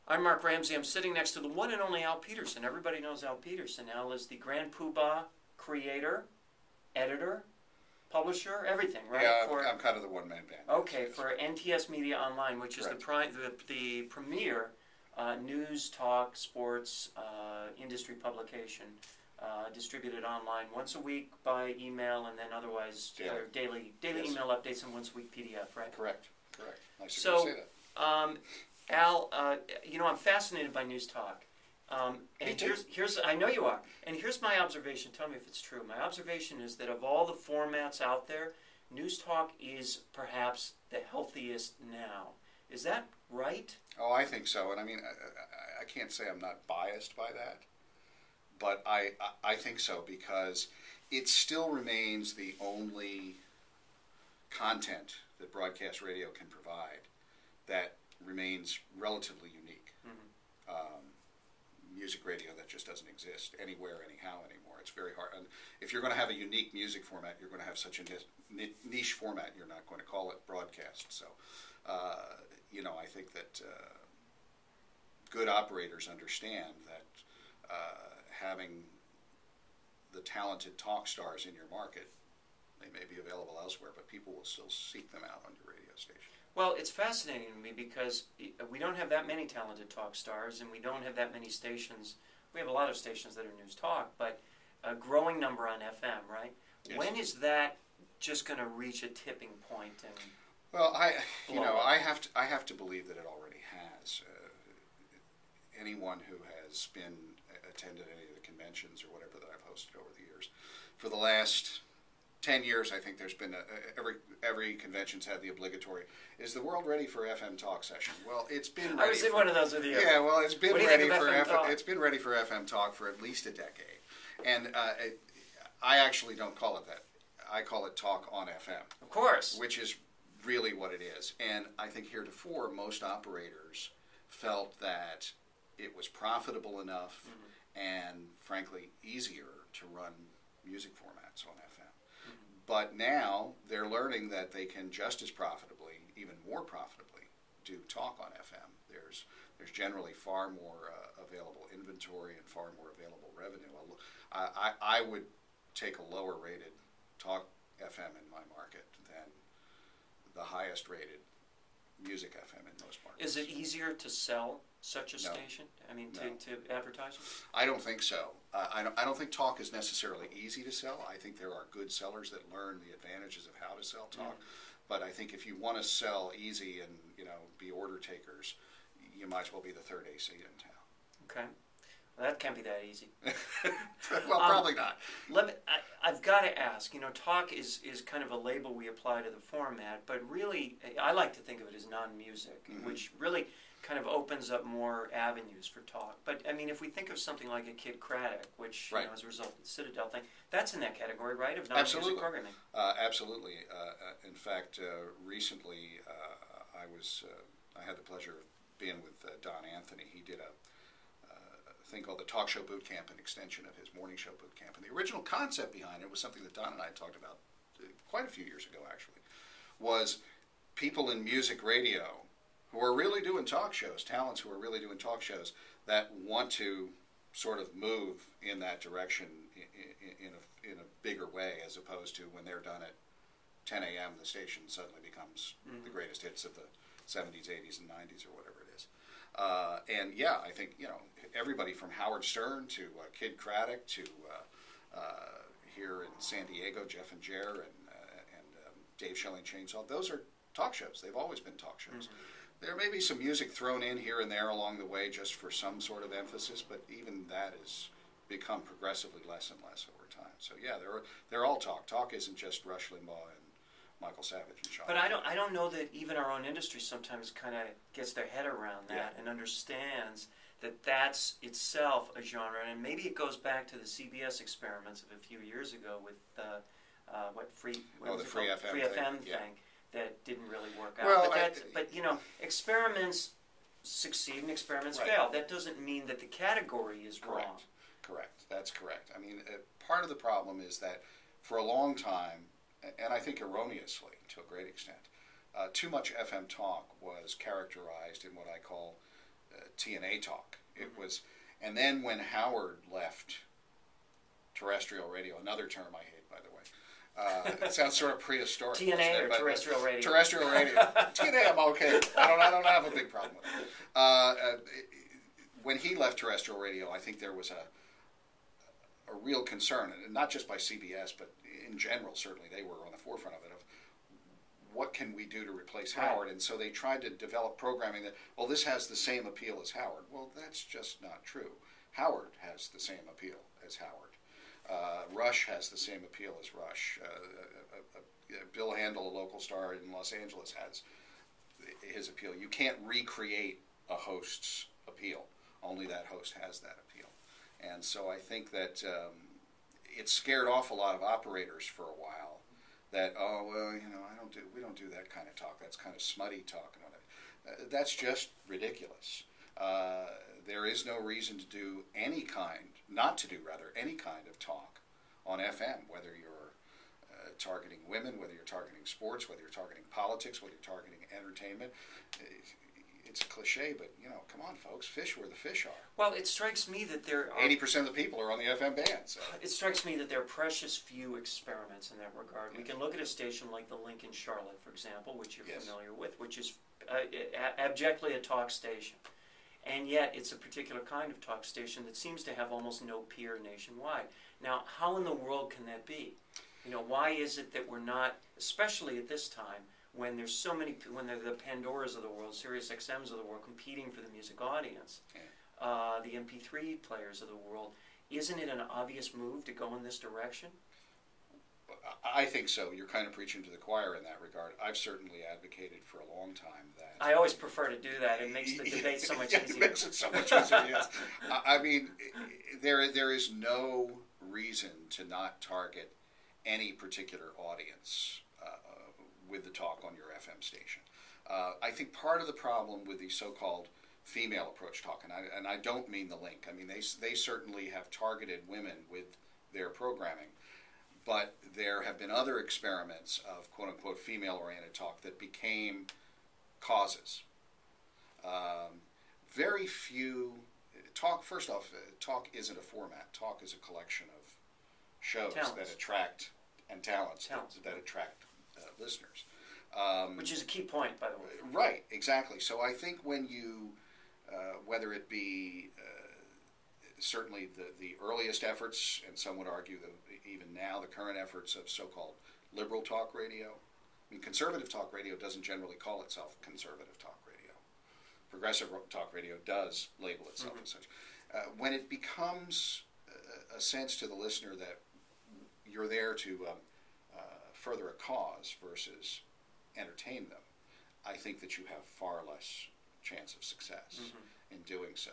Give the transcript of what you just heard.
I'm Mark Ramsey. I'm sitting next to the one and only Al Peterson. Everybody knows Al Peterson. Al is the grand poobah, creator, editor, publisher, everything, right? Yeah, I'm kind of the one-man band. Okay, for NTS Media Online, which is the premier news, talk, sports, industry publication, distributed online once a week by email, and then otherwise daily yes. Email updates and once a week PDF, right? Correct. Nice to say that. Al, I'm fascinated by news talk. And here's I know you are. And here's my observation. Tell me if it's true. My observation is that of all the formats out there, news talk is perhaps the healthiest now. Is that right? Oh, I think so. And I mean, I can't say I'm not biased by that, but I think so because it still remains the only content that broadcast radio can provide that remains relatively unique. Music radio, that just doesn't exist anywhere, anyhow, anymore. It's very hard. And if you're going to have a unique music format, you're going to have such a niche format, you're not going to call it broadcast. So, I think that good operators understand that having the talented talk stars in your market, they may be available elsewhere, but people will still seek them out on your radio station. Well, it's fascinating to me because we don't have that many talented talk stars, and we don't have that many stations. We have a lot of stations that are news talk, but a growing number on FM, right? Yes. When is that just going to reach a tipping point? And well, I have to believe that it already has. Anyone who has attended any of the conventions or whatever that I've hosted over the years, for the last 10 years, I think there's been every convention's had the obligatory. Is the world ready for FM talk session? Well, it's been ready. I was in one of those with you. Yeah, well, it's been ready for FM. It's been ready for FM talk for at least a decade, and I actually don't call it that. I call it talk on FM. Of course. Which is really what it is, and I think heretofore most operators felt that it was profitable enough and, frankly, easier to run music formats on FM. But now they're learning that they can just as profitably, even more profitably, do talk on FM. There's generally far more available inventory and far more available revenue. I would take a lower rated talk FM in my market than the highest rated music FM in most markets. Is it easier to sell such a station? I mean, to advertise? I don't think so. I don't think talk is necessarily easy to sell. I think there are good sellers that learn the advantages of how to sell talk. But I think if you want to sell easy and be order takers, you might as well be the third AC in town. Okay. Well, that can't be that easy. Well, probably not. I've got to ask, talk is kind of a label we apply to the format, but really, I like to think of it as non-music, which really kind of opens up more avenues for talk. But, I mean, if we think of something like a Kid Craddock, which, as a result of the Citadel thing, that's in that category, right, of non-music programming? Absolutely. In fact, recently, I had the pleasure of being with Don Anthony. He did a thing called the Talk Show Boot Camp, an extension of his morning show boot camp. And the original concept behind it was something that Don and I talked about quite a few years ago, actually, was people in music radio who are really doing talk shows, talents who are really doing talk shows that want to sort of move in that direction in a bigger way, as opposed to when they're done at 10 a.m., the station suddenly becomes the greatest hits of the 70s, 80s, and 90s, or whatever it is. And yeah, I think everybody from Howard Stern to Kid Craddock to here in San Diego, Jeff and Jer and Dave Shelling Chainsaw. Those are talk shows. They've always been talk shows. There may be some music thrown in here and there along the way just for some sort of emphasis, but even that has become progressively less and less over time. So yeah, they're all talk. Talk isn't just Rush Limbaugh and Michael Savage and Sean. But I don't know that even our own industry sometimes kind of gets their head around that and understands that that's itself a genre, and maybe it goes back to the CBS experiments of a few years ago with free FM thing that didn't really work out. Well, but experiments succeed and experiments fail. That doesn't mean that the category is wrong. Correct. That's correct. I mean, part of the problem is that for a long time, and I think erroneously to a great extent, too much FM talk was characterized in what I call TNA talk. It was, and then when Howard left terrestrial radio, another term I hate, by the way. It sounds sort of prehistoric. TNA or terrestrial radio? Terrestrial radio. TNA, I'm okay. I don't have a big problem with it. When he left terrestrial radio, I think there was a real concern, and not just by CBS, but in general, certainly they were on the forefront of it, of what can we do to replace Howard? And so they tried to develop programming that, well, this has the same appeal as Howard. Well, that's just not true. Howard has the same appeal as Howard. Rush has the same appeal as Rush. Bill Handel, a local star in Los Angeles, has his appeal. You can't recreate a host's appeal. Only that host has that appeal. And so I think that it scared off a lot of operators for a while. That, oh, well, we don't do that kind of talk. That's kind of smutty talk and whatever. That's just ridiculous. There is no reason to do any kind of talk on FM, whether you're targeting women, whether you're targeting sports, whether you're targeting politics, whether you're targeting entertainment. It's a cliche, but, come on, folks, fish where the fish are. Well, it strikes me that there are... 80% of the people are on the FM band. So. It strikes me that there are precious few experiments in that regard. Yes. We can look at a station like the Link in Charlotte, for example, which you're familiar with, which is abjectly a talk station. And yet it's a particular kind of talk station that seems to have almost no peer nationwide. Now, how in the world can that be? Why is it that we're not, especially at this time, when there's so many, when they're the Pandoras of the world, Sirius XMs of the world, competing for the music audience, the MP3 players of the world, isn't it an obvious move to go in this direction? I think so. You're kind of preaching to the choir in that regard. I've certainly advocated for a long time that... I always prefer to do that. It makes the debate so much easier. It makes it so much easier, yes. I mean, there is no reason to not target any particular audience with the talk on your FM station. I think part of the problem with the so-called female approach talk, and I don't mean the Link. I mean, they certainly have targeted women with their programming, but there have been other experiments of quote-unquote female-oriented talk that became causes. Very few talk. First off, talk isn't a format. Talk is a collection of shows that attract talents. That attract listeners. Which is a key point, by the way. Right, exactly. So I think when you, whether it be certainly the earliest efforts, and some would argue that even now the current efforts of so-called liberal talk radio. I mean, conservative talk radio doesn't generally call itself conservative talk radio. Progressive talk radio does label itself as such. When it becomes a sense to the listener that you're there to further a cause versus entertain them, I think that you have far less chance of success in doing so.